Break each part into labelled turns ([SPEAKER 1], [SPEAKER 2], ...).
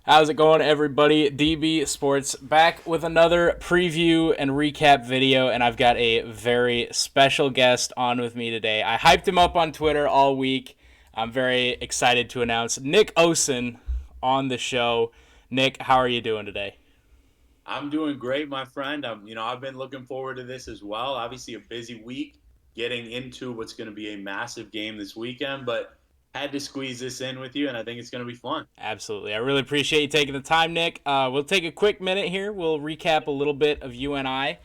[SPEAKER 1] How's it going, everybody? DB Sports back with another preview and recap video, and I've got a very special guest on with me today. I hyped him up on Twitter all week. I'm very excited to announce Nick Osen on the show. Nick, how are you doing today?
[SPEAKER 2] I'm doing great, my friend. I've been looking forward to this as well. Obviously, a busy week getting into what's going to be a massive game this weekend, but had to squeeze this in with you, and I think it's going to be fun.
[SPEAKER 1] Absolutely. I really appreciate you taking the time, Nick. We'll take a quick minute here. We'll recap a little bit of UNI.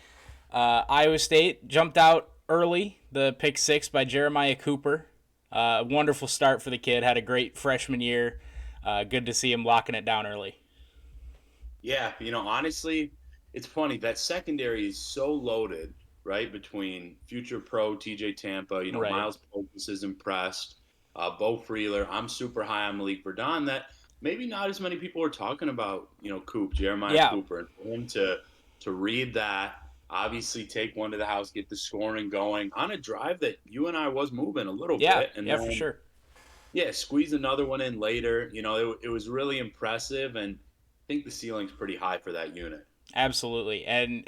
[SPEAKER 1] Iowa State jumped out early, the pick six by Jeremiah Cooper. Wonderful start for the kid. Had a great freshman year. Good to see him locking it down early.
[SPEAKER 2] Yeah, honestly, it's funny. That secondary is so loaded, right? Between future pro TJ Tampa,
[SPEAKER 1] Right.
[SPEAKER 2] Miles Pocus is impressed, Bo Freeler. I'm super high on Malik Verdon. That maybe not as many people are talking about, Jeremiah
[SPEAKER 1] Yeah.
[SPEAKER 2] Cooper, and for him to read that, obviously take one to the house, get the scoring going on a drive that you and I was moving a little
[SPEAKER 1] Yeah.
[SPEAKER 2] bit, and
[SPEAKER 1] Yeah, for
[SPEAKER 2] then
[SPEAKER 1] sure.
[SPEAKER 2] yeah, squeeze another one in later. It was really impressive, and I think the ceiling's pretty high for that unit.
[SPEAKER 1] Absolutely. And,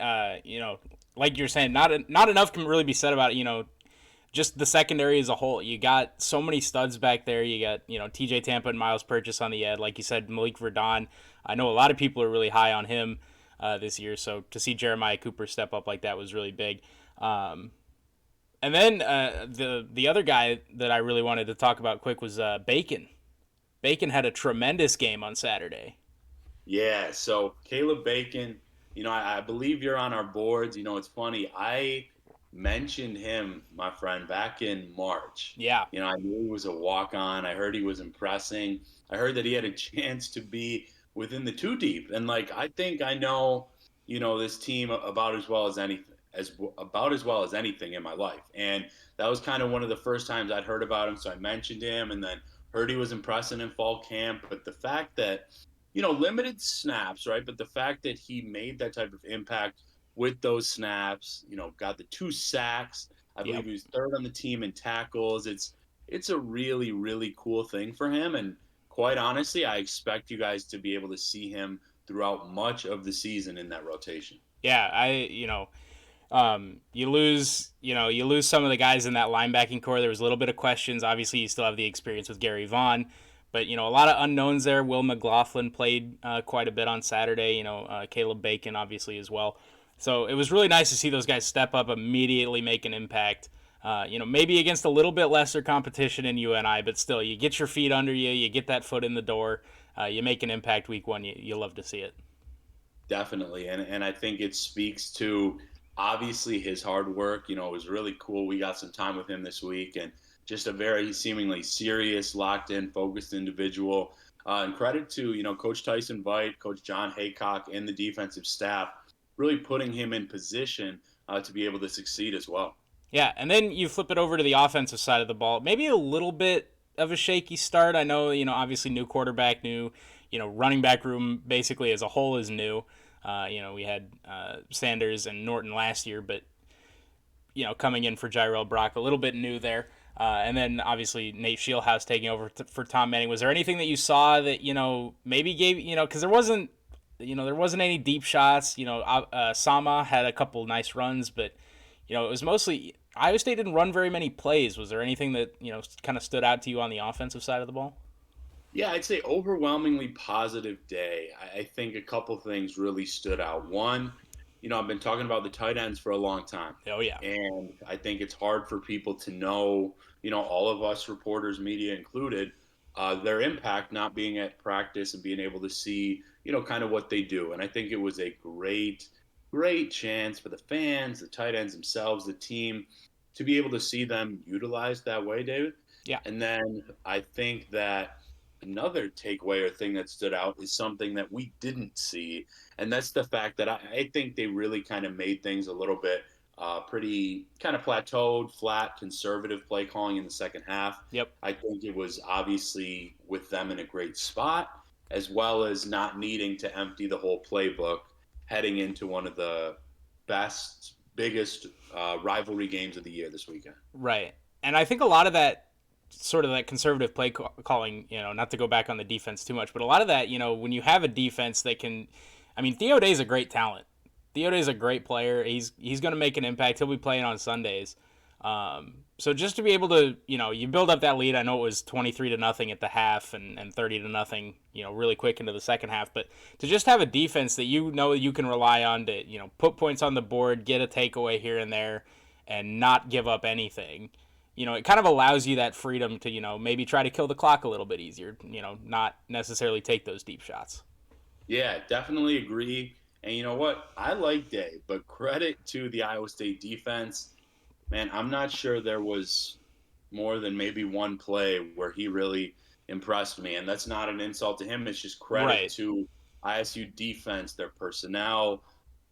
[SPEAKER 1] like you're saying, not enough can really be said about it. Just the secondary as a whole. You got so many studs back there. You got, TJ Tampa and Miles Purchase on the end. Like you said, Malik Verdon. I know a lot of people are really high on him this year. So to see Jeremiah Cooper step up like that was really big. Um, and then the other guy that I really wanted to talk about quick was Bacon. Bacon had a tremendous game on Saturday.
[SPEAKER 2] Yeah, so Caleb Bacon, I believe you're on our boards. It's funny. I mentioned him, my friend, back in March.
[SPEAKER 1] Yeah.
[SPEAKER 2] I knew he was a walk on. I heard he was impressing. I heard that he had a chance to be within the two deep. And like I think I know, this team about as well as anything about as well as anything in my life. And that was kind of one of the first times I'd heard about him. So I mentioned him and then heard he was impressing in fall camp. But the fact that limited snaps, right? But the fact that he made that type of impact with those snaps, got the two sacks. I believe
[SPEAKER 1] Yep.
[SPEAKER 2] he was third on the team in tackles. It's a really really cool thing for him, and quite honestly, I expect you guys to be able to see him throughout much of the season in that rotation.
[SPEAKER 1] Yeah. You lose some of the guys in that linebacking core. There was a little bit of questions. Obviously, you still have the experience with Gary Vaughn, but a lot of unknowns there. Will McLaughlin played quite a bit on Saturday. Caleb Bacon obviously as well. So it was really nice to see those guys step up immediately, make an impact. Maybe against a little bit lesser competition in UNI, but still, you get your feet under you, you get that foot in the door, you make an impact week one. You love to see it.
[SPEAKER 2] Definitely, and I think it speaks to obviously his hard work. It was really cool. We got some time with him this week, and just a very seemingly serious, locked in, focused individual. And credit to Coach Tyson Veit, Coach John Haycock, and the defensive staff, really putting him in position to be able to succeed as well.
[SPEAKER 1] Yeah, and then you flip it over to the offensive side of the ball. Maybe a little bit of a shaky start. I know, obviously new quarterback, new, running back room basically as a whole is new. We had Sanders and Norton last year, but, coming in for Jairell Brock, a little bit new there. And then obviously Nate Shieldhouse taking over for Tom Manning. Was there anything that you saw that, maybe gave, because there wasn't any deep shots. Sama had a couple nice runs, but it was mostly Iowa State didn't run very many plays. Was there anything that kind of stood out to you on the offensive side of the ball?
[SPEAKER 2] Yeah, I'd say overwhelmingly positive day. I think a couple things really stood out. One, I've been talking about the tight ends for a long time,
[SPEAKER 1] Oh yeah,
[SPEAKER 2] and I think it's hard for people to know, all of us reporters, media included, their impact not being at practice and being able to see, kind of what they do. And I think it was a great, great chance for the fans, the tight ends themselves, the team, to be able to see them utilized that way, David.
[SPEAKER 1] yeah,
[SPEAKER 2] And then I think that another takeaway or thing that stood out is something that we didn't see, and that's the fact that I think they really kind of made things a little bit pretty kind of plateaued, flat, conservative play calling in the second half.
[SPEAKER 1] yep,
[SPEAKER 2] I think it was obviously with them in a great spot, as well as not needing to empty the whole playbook heading into one of the biggest rivalry games of the year this weekend.
[SPEAKER 1] right. And I think a lot of that sort of that conservative play calling, not to go back on the defense too much, but a lot of that, when you have a defense that can, I mean, Theo Day's a great talent. Theo Day's a great player. He's going to make an impact. He'll be playing on Sundays. So just to be able to, you build up that lead. I know it was 23-0 at the half and 30-0, really quick into the second half. But to just have a defense that you can rely on to, put points on the board, get a takeaway here and there, and not give up anything. It kind of allows you that freedom to, maybe try to kill the clock a little bit easier. Not necessarily take those deep shots.
[SPEAKER 2] Yeah, definitely agree. And you know what? I like Day, but credit to the Iowa State defense. Man, I'm not sure there was more than maybe one play where he really impressed me. And that's not an insult to him. It's just credit
[SPEAKER 1] Right.
[SPEAKER 2] to ISU defense, their personnel,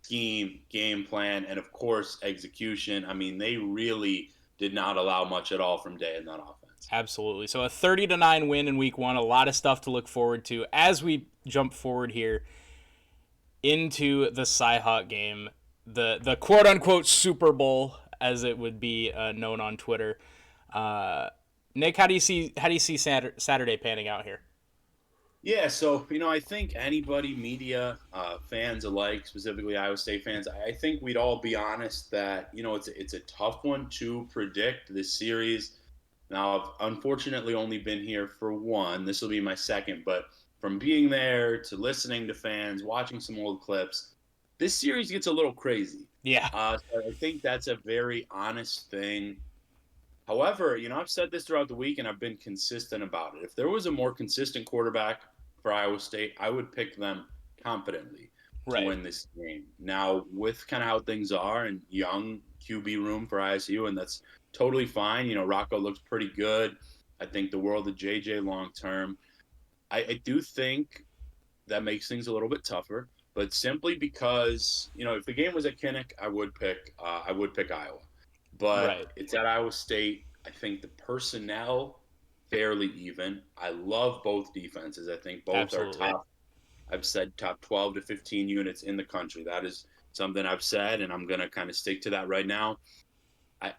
[SPEAKER 2] scheme, game plan, and of course, execution. I mean, they really did not allow much at all from Day in that offense.
[SPEAKER 1] Absolutely. So a 30-9 win in week one. A lot of stuff to look forward to as we jump forward here into the CyHawk game, the quote unquote Super Bowl, as it would be known on Twitter. Nick, how do you see Saturday panning out here?
[SPEAKER 2] Yeah, so I think anybody, media, fans alike, specifically Iowa State fans, I think we'd all be honest that it's a tough one to predict this series. Now, I've unfortunately only been here for one. This will be my second, but from being there to listening to fans, watching some old clips, this series gets a little crazy.
[SPEAKER 1] Yeah.
[SPEAKER 2] So I think that's a very honest thing. However, I've said this throughout the week and I've been consistent about it. If there was a more consistent quarterback for Iowa State, I would pick them confidently to win this game. Now, with kind of how things are and young QB room for ISU, and that's totally fine. Rocco looks pretty good. I think the world of JJ long term. I do think that makes things a little bit tougher, but simply because if the game was at Kinnick, I would pick Iowa, but it's at Iowa State. I think the personnel fairly even. I love both defenses. I think both are top. I've said top 12 to 15 units in the country. That is something I've said, and I'm going to kind of stick to that right now.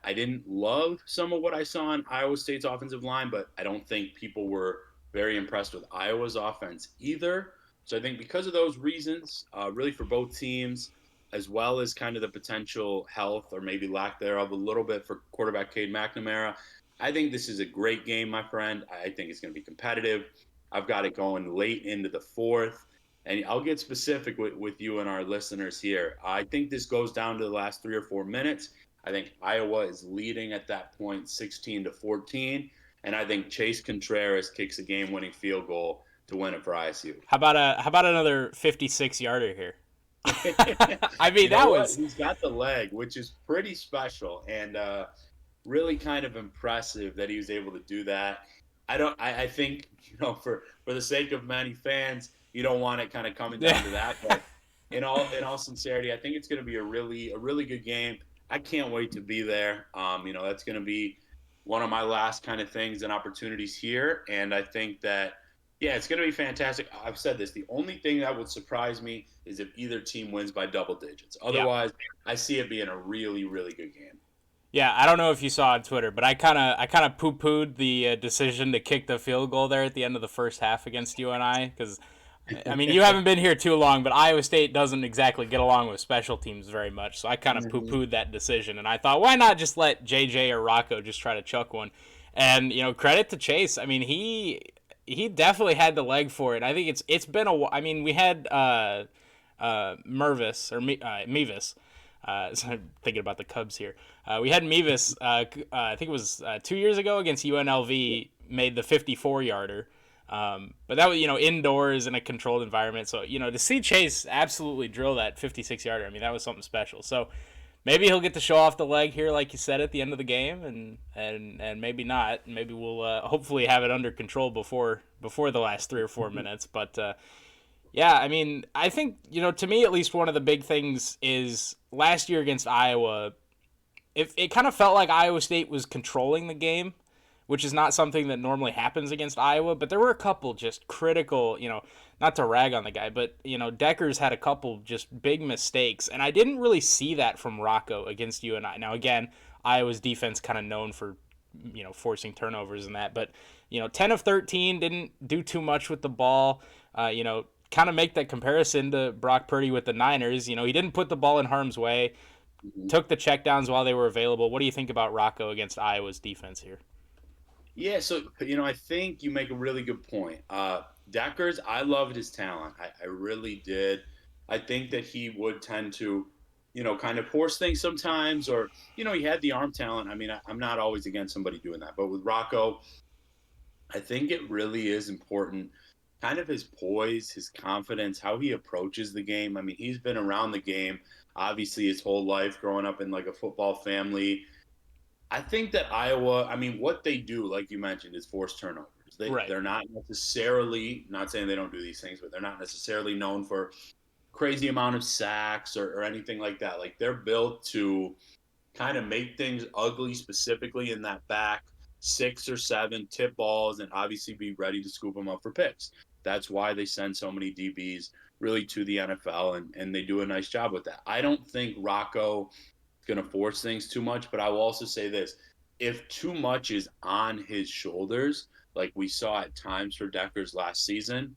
[SPEAKER 2] I didn't love some of what I saw on Iowa State's offensive line, but I don't think people were very impressed with Iowa's offense either. So I think because of those reasons, really for both teams, as well as kind of the potential health or maybe lack thereof a little bit for quarterback Cade McNamara, I think this is a great game, my friend. I think it's going to be competitive. I've got it going late into the fourth. And I'll get specific with you and our listeners here. I think this goes down to the last 3 or 4 minutes. I think Iowa is leading at that point 16-14. And I think Chase Contreras kicks a game-winning field goal to win it for ISU.
[SPEAKER 1] How about another 56-yarder here? I mean,
[SPEAKER 2] he's got the leg, which is pretty special and really kind of impressive that he was able to do that. I think for the sake of many fans, you don't want it kind of coming down to that. But in all sincerity, I think it's going to be a really good game. I can't wait to be there. That's going to be one of my last kind of things and opportunities here. And I think that, yeah, it's going to be fantastic. I've said this. The only thing that would surprise me is if either team wins by double digits. Otherwise, I see it being a really, really good game.
[SPEAKER 1] Yeah, I don't know if you saw on Twitter, but I kind of poo-pooed the decision to kick the field goal there at the end of the first half against UNI because, I mean, you haven't been here too long, but Iowa State doesn't exactly get along with special teams very much, so I kind of poo-pooed that decision, and I thought, why not just let JJ or Rocco just try to chuck one? And, credit to Chase. I mean, he definitely had the leg for it. I think it's been I mean, we had Mervis, or Mevis. So I'm thinking about the Cubs here. We had Mevis, I think it was 2 years ago against UNLV, made the 54-yarder. But that was, indoors in a controlled environment. So, to see Chase absolutely drill that 56-yarder, I mean, that was something special. So maybe he'll get to show off the leg here, like you said, at the end of the game, and maybe not. Maybe we'll hopefully have it under control before the last 3 or 4 minutes. But, yeah, I mean, I think, to me at least one of the big things is last year against Iowa, it kind of felt like Iowa State was controlling the game, which is not something that normally happens against Iowa, but there were a couple just critical, not to rag on the guy, but, Decker's had a couple just big mistakes, and I didn't really see that from Rocco against UNI. Now, again, Iowa's defense kind of known for forcing turnovers and that. But 10 of 13 didn't do too much with the ball. Kind of make that comparison to Brock Purdy with the Niners. He didn't put the ball in harm's way,
[SPEAKER 2] Mhm.
[SPEAKER 1] took the checkdowns while they were available. What do you think about Rocco against Iowa's defense here?
[SPEAKER 2] Yeah, so I think you make a really good point. Deckers, I loved his talent. I really did. I think that he would tend to, kind of force things sometimes, or he had the arm talent. I mean, I'm not always against somebody doing that, but with Rocco, I think it really is important. Kind of his poise, his confidence, how he approaches the game. I mean, he's been around the game obviously his whole life, growing up in like a football family. I think that Iowa, I mean, what they do, like you mentioned, is force turnovers.
[SPEAKER 1] Right.
[SPEAKER 2] They're not necessarily, not saying they don't do these things, but they're not necessarily known for crazy amount of sacks or anything like that. Like they're built to kind of make things ugly, specifically in that back 6 or 7 tip balls, and obviously be ready to scoop them up for picks. That's why they send so many DBs really to the NFL, and they do a nice job with that. I don't think Rocco going to force things too much. But I will also say this: if too much is on his shoulders, like we saw at times for Deckers last season,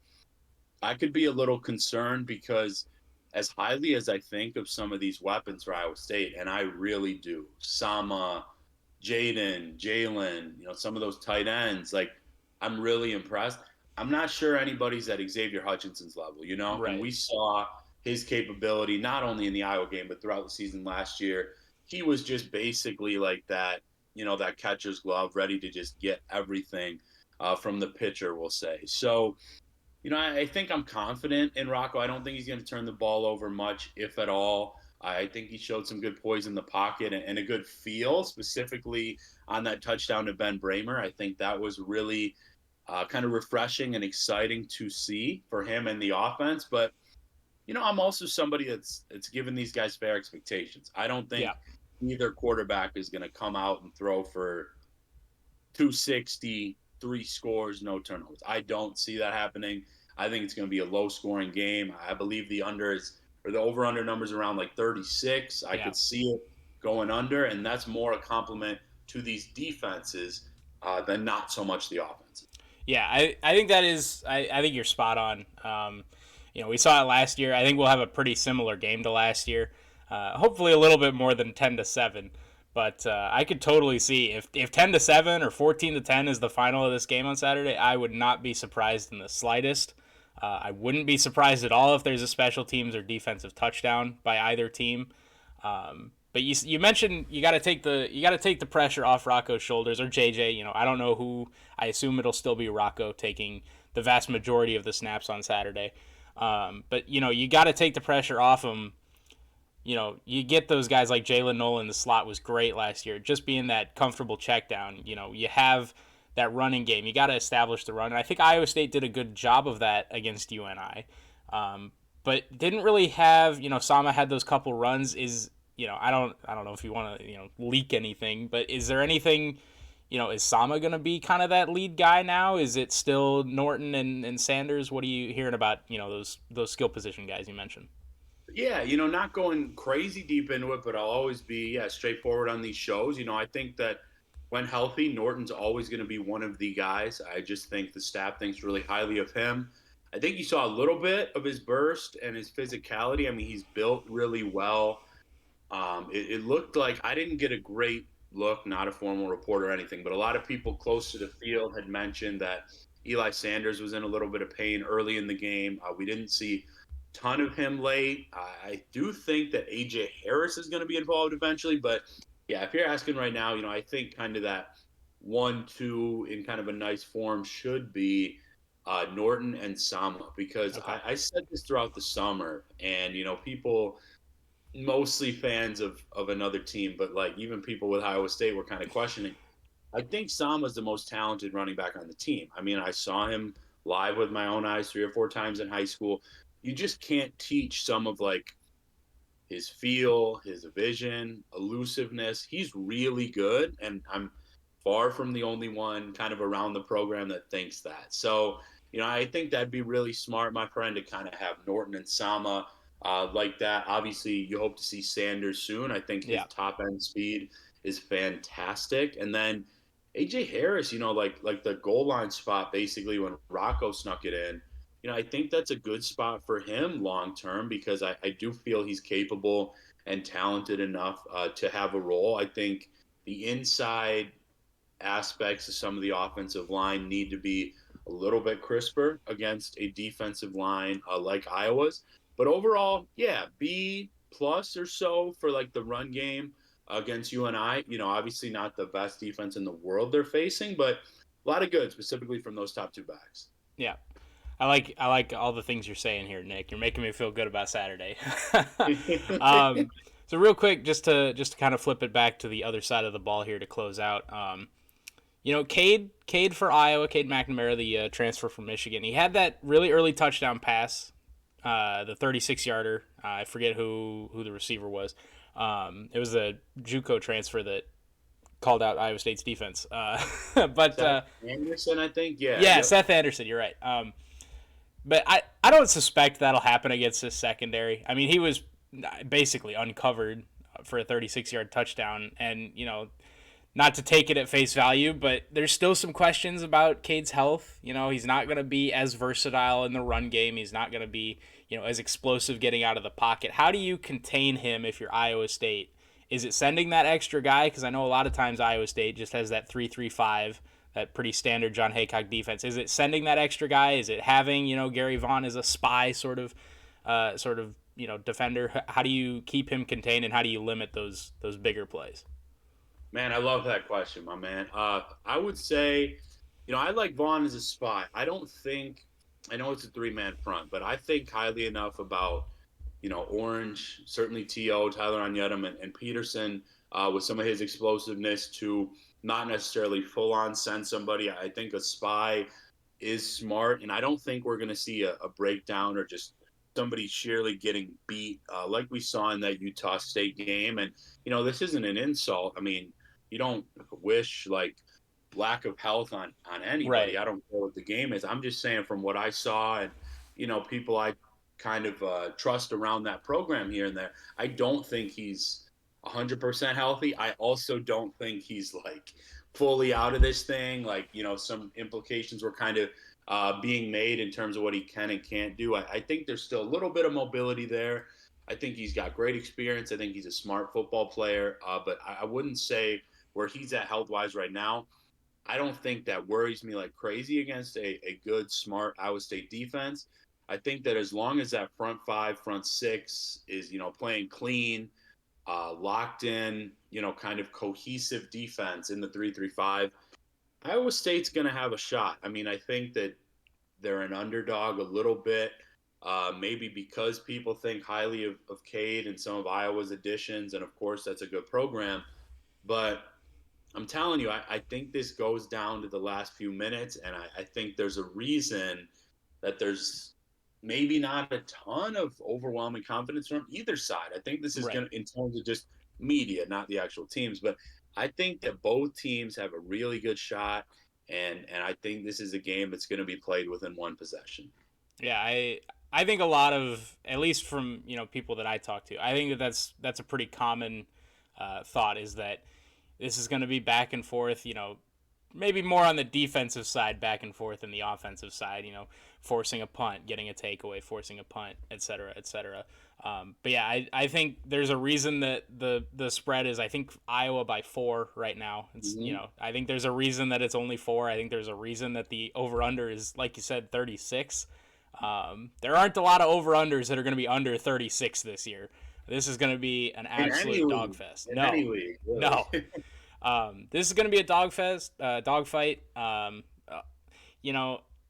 [SPEAKER 2] I could be a little concerned because as highly as I think of some of these weapons for Iowa State, and I really do, Sama, Jaden, Jalen, some of those tight ends, like I'm really impressed. I'm not sure anybody's at Xavier Hutchinson's level, and
[SPEAKER 1] Right.
[SPEAKER 2] we saw his capability not only in the Iowa game, but throughout the season last year. He was just basically like that, that catcher's glove, ready to just get everything from the pitcher, we'll say. So, I think I'm confident in Rocco. I don't think he's going to turn the ball over much, if at all. I think he showed some good poise in the pocket and a good feel, specifically on that touchdown to Ben Bramer. I think that was really kind of refreshing and exciting to see for him and the offense. But I'm also somebody that's given these guys fair expectations. I don't
[SPEAKER 1] Yeah.
[SPEAKER 2] think either quarterback is going to come out and throw for 260, 3 scores, no turnovers. I don't see that happening. I think it's going to be a low scoring game. I believe the over under numbers around like 36. I
[SPEAKER 1] Yeah.
[SPEAKER 2] could see it going under, and that's more a compliment to these defenses than not so much the offenses.
[SPEAKER 1] Yeah, I think that is I think you're spot on. We saw it last year. I think we'll have a pretty similar game to last year. Hopefully a little bit more than 10-7. But I could totally see if 10-7 or 14-10 is the final of this game on Saturday, I would not be surprised in the slightest. I wouldn't be surprised at all if there's a special teams or defensive touchdown by either team. But you mentioned you got to take the pressure off Rocco's shoulders or JJ. I don't know who. I assume it'll still be Rocco taking the vast majority of the snaps on Saturday. But you got to take the pressure off him. You get those guys like Jalen Nolan. The slot was great last year. Just being that comfortable check down. You have that running game. You got to establish the run. And I think Iowa State did a good job of that against UNI. But didn't really have. Sama had those couple runs. I don't know if you want to leak anything, but is there anything? Is Sama going to be kind of that lead guy now? Is it still Norton and Sanders? What are you hearing about those skill position guys you mentioned?
[SPEAKER 2] Yeah, not going crazy deep into it, but I'll always be straightforward on these shows. I think that when healthy, Norton's always going to be one of the guys. I just think the staff thinks really highly of him. I think you saw a little bit of his burst and his physicality. I mean, he's built really well. It looked like I didn't get a great look, not a formal report or anything, but a lot of people close to the field had mentioned that Eli Sanders was in a little bit of pain early in the game. We didn't see a ton of him late. I do think that AJ Harris is going to be involved eventually, but yeah, if you're asking right now, I think kind of that 1-2 in kind of a nice form should be Norton and Sama because
[SPEAKER 1] Okay.
[SPEAKER 2] I said this throughout the summer, and people mostly fans of another team, but like even people with Iowa State were kind of questioning. I think Sama's the most talented running back on the team. I mean, I saw him live with my own eyes 3 or 4 times in high school. You just can't teach some of like his feel, his vision, elusiveness. He's really good, and I'm far from the only one kind of around the program that thinks that. So, I think that'd be really smart, my friend, to kind of have Norton and Sama like that. Obviously, you hope to see Sanders soon. I think his
[SPEAKER 1] Yeah.
[SPEAKER 2] top end speed is fantastic. And then AJ Harris, like the goal line spot basically when Rocco snuck it in. I think that's a good spot for him long term because I do feel he's capable and talented enough to have a role. I think the inside aspects of some of the offensive line need to be a little bit crisper against a defensive line like Iowa's. But overall, yeah, B plus or so for like the run game against UNI. Obviously not the best defense in the world they're facing, but a lot of good specifically from those top two backs.
[SPEAKER 1] Yeah. I like all the things you're saying here, Nick. You're making me feel good about Saturday. um, so real quick, just to kind of flip it back to the other side of the ball here to close out. Cade for Iowa, Cade McNamara, the transfer from Michigan. He had that really early touchdown pass, the 36-yarder. I forget who the receiver was. It was a JUCO transfer that called out Iowa State's defense. But
[SPEAKER 2] Seth Anderson, I think. Yeah.
[SPEAKER 1] yeah,
[SPEAKER 2] Yep.
[SPEAKER 1] Seth Anderson. You're right. But I don't suspect that'll happen against this secondary. I mean, he was basically uncovered for a 36-yard touchdown, and not to take it at face value, but there's still some questions about Cade's health. He's not going to be as versatile in the run game. He's not going to be, as explosive getting out of the pocket. How do you contain him if you're Iowa State? Is it sending that extra guy? Because I know a lot of times Iowa State just has that 3-3-5, that pretty standard John Haycock defense. Is it sending that extra guy? Is it having, Gary Vaughn as a spy defender? How do you keep him contained and how do you limit those bigger plays?
[SPEAKER 2] Man, I love that question, my man. I would say, I like Vaughn as a spy. I know it's a three-man front, but I think highly enough about, Orange, certainly T.O., Tyler Onyedem, and Peterson with some of his explosiveness to not necessarily full-on send somebody. I think a spy is smart, and I don't think we're going to see a breakdown or just somebody sheerly getting beat like we saw in that Utah State game. And, this isn't an insult. I mean, you don't wish like lack of health on
[SPEAKER 1] Right.
[SPEAKER 2] anybody. I don't care what the game is. I'm just saying from what I saw and people I kind of trust around that program here and there. I don't think he's 100% healthy. I also don't think he's like fully out of this thing. Like some implications were kind of being made in terms of what he can and can't do. I think there's still a little bit of mobility there. I think he's got great experience. I think he's a smart football player, but I wouldn't say where he's at health wise right now. I don't think that worries me like crazy against a good, smart Iowa State defense. I think that as long as that front five, front six is, playing clean, locked in, kind of cohesive defense in the 3-3-5, Iowa State's going to have a shot. I mean, I think that they're an underdog a little bit, maybe because people think highly of Cade and some of Iowa's additions. And of course, that's a good program. But I'm telling you, I think this goes down to the last few minutes, and I think there's a reason that there's maybe not a ton of overwhelming confidence from either side. I think this is
[SPEAKER 1] Right.
[SPEAKER 2] going to, in terms of just media, not the actual teams, but I think that both teams have a really good shot, and I think this is a game that's going to be played within one possession.
[SPEAKER 1] Yeah, I think a lot of, at least from people that I talk to, I think that's a pretty common thought, is that this is going to be back and forth. Maybe more on the defensive side, back and forth, than the offensive side. Forcing a punt, getting a takeaway, forcing a punt, etc., etc. But yeah, I think there's a reason that the spread is, I think, Iowa by 4 right now. It's
[SPEAKER 2] Mm-hmm.
[SPEAKER 1] I think there's a reason that it's only 4. I think there's a reason that the over under is, like you said, 36. There aren't a lot of over unders that are going to be under 36 this year. This is going to be an
[SPEAKER 2] In any
[SPEAKER 1] absolute
[SPEAKER 2] league,
[SPEAKER 1] dogfest.
[SPEAKER 2] in
[SPEAKER 1] No,
[SPEAKER 2] any league, really.
[SPEAKER 1] no. This is going to be a dogfight.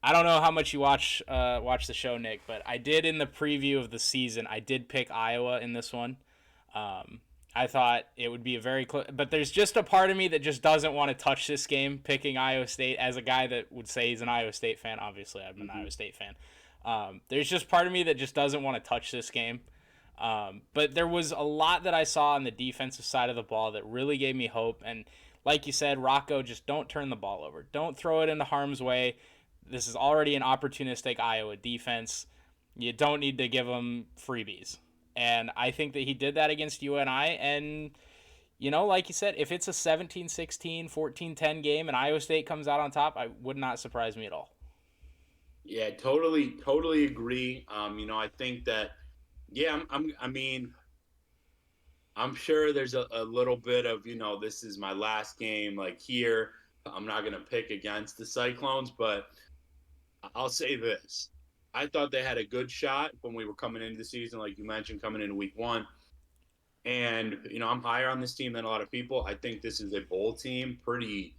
[SPEAKER 1] I don't know how much you watch the show, Nick, but I did in the preview of the season. I did pick Iowa in this one. I thought it would be a very close, but there's just a part of me that just doesn't want to touch this game, picking Iowa State as a guy that would say he's an Iowa State fan. Obviously, I'm an
[SPEAKER 2] Mm-hmm.
[SPEAKER 1] Iowa State fan. There's just part of me that just doesn't want to touch this game. But there was a lot that I saw on the defensive side of the ball that really gave me hope. And like you said, Rocco, just don't turn the ball over. Don't throw it into harm's way. This is already an opportunistic Iowa defense. You don't need to give them freebies. And I think that he did that against UNI. And, like you said, if it's a 17-16, 14-10 game and Iowa State comes out on top, I would not surprise me at all.
[SPEAKER 2] Yeah, totally agree. I think that, yeah, I mean, I'm sure there's a little bit of, this is my last game, like here. I'm not going to pick against the Cyclones, but I'll say this. I thought they had a good shot when we were coming into the season, like you mentioned, coming into week one. And, I'm higher on this team than a lot of people. I think this is a bowl team pretty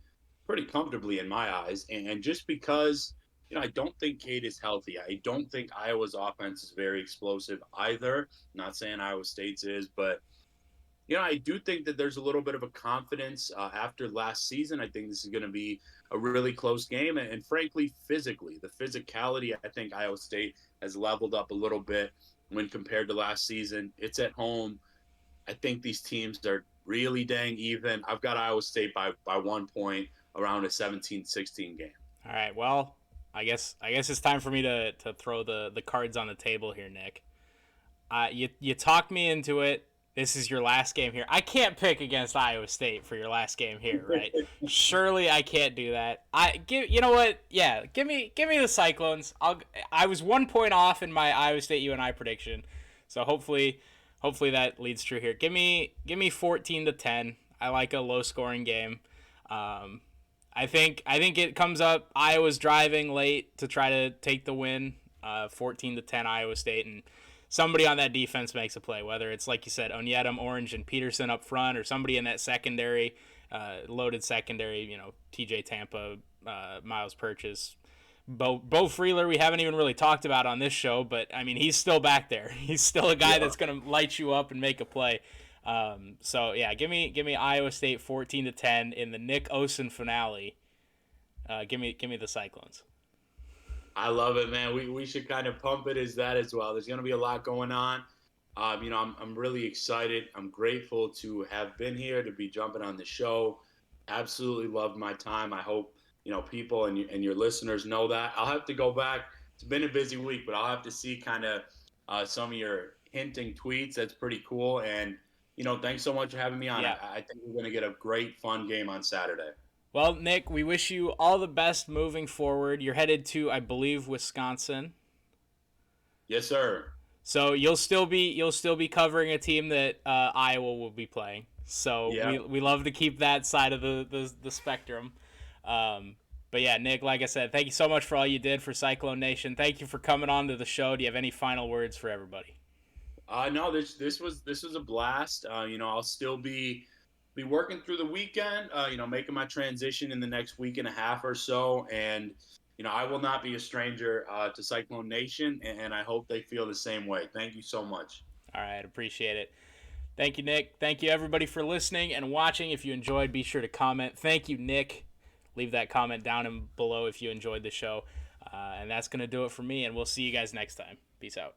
[SPEAKER 2] comfortably in my eyes. And just because, I don't think Cade is healthy. I don't think Iowa's offense is very explosive either. Not saying Iowa State's is, but I do think that there's a little bit of a confidence after last season. I think this is going to be a really close game. And frankly, physically, the physicality, I think Iowa State has leveled up a little bit when compared to last season. It's at home. I think these teams are really dang even. I've got Iowa State by 1 point around a 17-16 game.
[SPEAKER 1] All right, well, I guess it's time for me to throw the cards on the table here, Nick. You talked me into it. This is your last game here. I can't pick against Iowa State for your last game here, right? Surely I can't do that. You know what? Yeah, give me the Cyclones. I was 1 point off in my Iowa State UNI prediction, so hopefully that leads true here. Give me 14-10. I like a low scoring game. I think it comes up. Iowa's driving late to try to take the win. 14-10 Iowa State, and somebody on that defense makes a play, whether it's, like you said, Onyedem, Orange, and Peterson up front, or somebody in that secondary, loaded secondary, TJ Tampa, Miles Purchase. Bo Freeler, we haven't even really talked about on this show, but, I mean, he's still back there. He's still a guy that's going to light you up and make a play. So, yeah, give me Iowa State 14-10 in the Nick Osen finale. Give me the Cyclones.
[SPEAKER 2] I love it, man. We should kind of pump it as that as well. There's going to be a lot going on. I'm really excited. I'm grateful to have been here, to be jumping on the show. Absolutely loved my time. I hope, people and your listeners know that. I'll have to go back. It's been a busy week, but I'll have to see kind of some of your hinting tweets. That's pretty cool. And, thanks so much for having me on.
[SPEAKER 1] Yeah.
[SPEAKER 2] I think we're going to get a great, fun game on Saturday.
[SPEAKER 1] Well, Nick, we wish you all the best moving forward. You're headed to, I believe, Wisconsin.
[SPEAKER 2] Yes, sir.
[SPEAKER 1] So you'll still be covering a team that Iowa will be playing. So
[SPEAKER 2] yeah.
[SPEAKER 1] we love to keep that side of the spectrum. But yeah, Nick, like I said, thank you so much for all you did for Cyclone Nation. Thank you for coming on to the show. Do you have any final words for everybody?
[SPEAKER 2] No, this was a blast. I'll still be working through the weekend, making my transition in the next week and a half or so. And, I will not be a stranger to Cyclone Nation, and I hope they feel the same way. Thank you so much.
[SPEAKER 1] All right, appreciate it. Thank you, Nick. Thank you, everybody, for listening and watching. If you enjoyed, be sure to comment. Thank you, Nick. Leave that comment down below if you enjoyed the show. And that's going to do it for me, and we'll see you guys next time. Peace out.